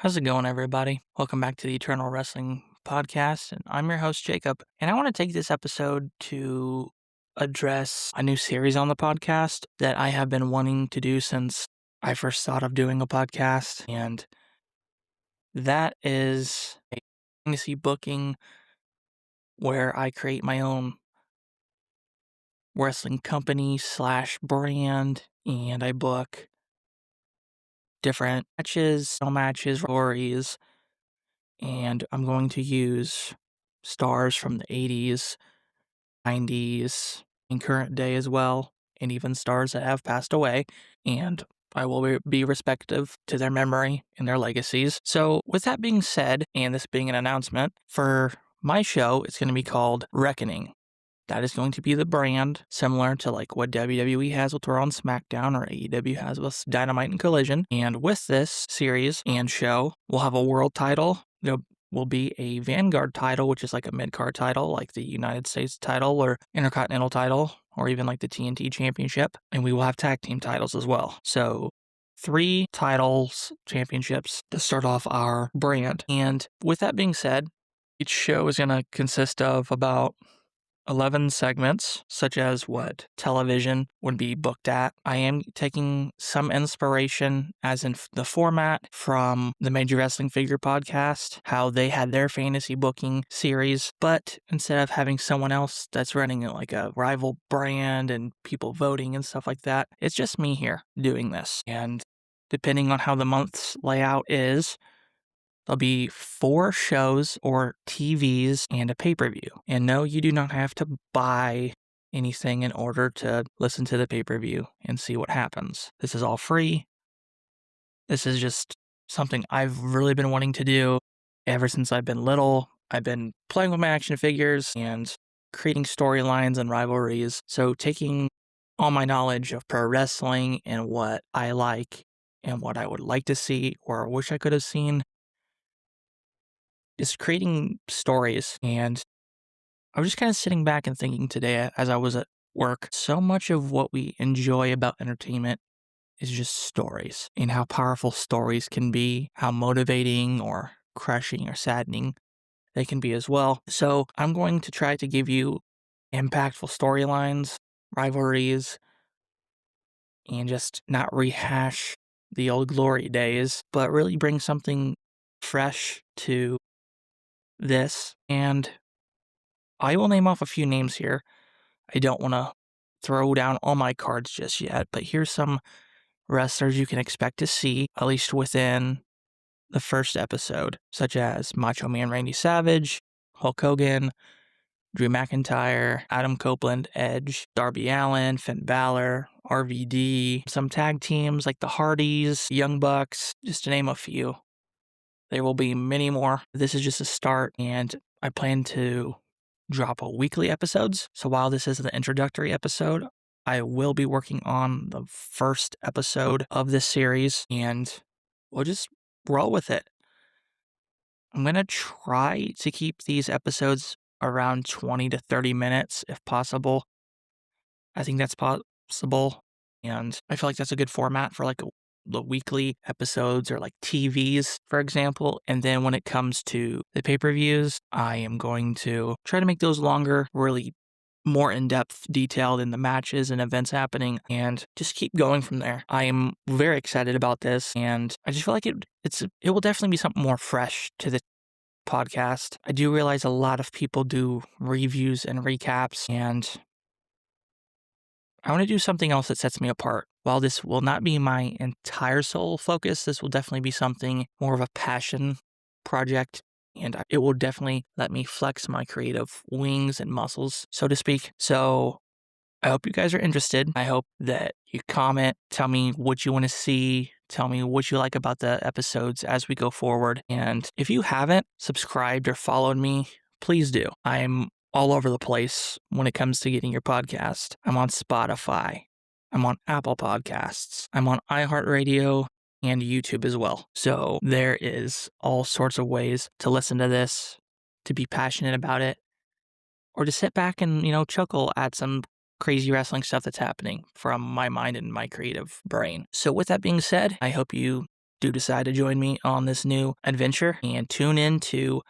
How's it going, everybody? Welcome back to the Eternal Wrestling Podcast, and I'm your host, Jacob. And I want to take this episode to address a new series on the podcast that I have been wanting to do since I first thought of doing a podcast, and that is a fantasy booking where I create my own wrestling company slash brand, and I book different matches, stories, and I'm going to use stars from the 80s, 90s, and current day as well, and even stars that have passed away, and I will be respective to their memory and their legacies. So, with that being said, and this being an announcement, for my show, it's going to be called Reckoning. That is going to be the brand, similar to like what WWE has with Raw and SmackDown or AEW has with Dynamite and Collision. And with this series and show, we'll have a world title. There will be a Vanguard title, which is like a mid-card title, like the United States title or Intercontinental title, or even like the TNT Championship. And we will have tag team titles as well. So 3 titles, championships to start off our brand. And with that being said, each show is going to consist of about 11 segments, such as what television would be booked at. I am taking some inspiration, as in the format, from the Major Wrestling Figure podcast, how they had their fantasy booking series, but instead of having someone else that's running like a rival brand and people voting and stuff like that, it's just me here doing this. And depending on how the month's layout is, there'll be 4 shows or TVs and a pay-per-view. And no, you do not have to buy anything in order to listen to the pay-per-view and see what happens. This is all free. This is just something I've really been wanting to do ever since I've been little. I've been playing with my action figures and creating storylines and rivalries. So taking all my knowledge of pro wrestling and what I like and what I would like to see or wish I could have seen is creating stories. And I was just kind of sitting back and thinking today as I was at work, so much of what we enjoy about entertainment is just stories and how powerful stories can be, how motivating or crushing or saddening they can be as well. So I'm going to try to give you impactful storylines, rivalries, and just not rehash the old glory days, but really bring something fresh to this. And I will name off a few names here. I don't want to throw down all my cards just yet, but here's some wrestlers you can expect to see, at least within the first episode, such as Macho Man Randy Savage, Hulk Hogan, Drew McIntyre, Adam Copeland, Edge, Darby Allin, Finn Balor, RVD, some tag teams like the Hardys, Young Bucks, just to name a few. There will be many more. This is just a start, and I plan to drop weekly episodes. So while this is the introductory episode, I will be working on the first episode of this series, and we'll just roll with it. I'm going to try to keep these episodes around 20 to 30 minutes if possible. I think that's possible, and I feel like that's a good format for like the weekly episodes or like TVs, for example. And then when it comes to the pay-per-views, I am going to try to make those longer, really more in-depth, detailed in the matches and events happening, and just keep going from there. I am very excited about this, and I just feel like it will definitely be something more fresh to the podcast. I do realize a lot of people do reviews and recaps, and I want to do something else that sets me apart. While this will not be my entire sole focus, this will definitely be something more of a passion project, and it will definitely let me flex my creative wings and muscles, so to speak. So I hope you guys are interested. I hope that you comment, tell me what you want to see, tell me what you like about the episodes as we go forward. And if you haven't subscribed or followed me, please do. I'm all over the place when it comes to getting your podcast. I'm on Spotify. I'm on Apple Podcasts. I'm on iHeartRadio and YouTube as well. So there is all sorts of ways to listen to this, to be passionate about it, or to sit back and, chuckle at some crazy wrestling stuff that's happening from my mind and my creative brain. So with that being said, I hope you do decide to join me on this new adventure and tune in to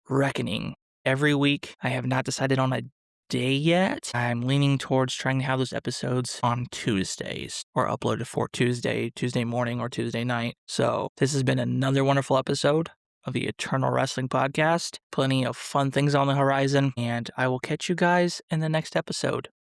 Reckoning. Every week, I have not decided on a day yet. I'm leaning towards trying to have those episodes on Tuesdays or uploaded for Tuesday morning or Tuesday night. So this has been another wonderful episode of the Eternal Wrestling Podcast. Plenty of fun things on the horizon, and I will catch you guys in the next episode.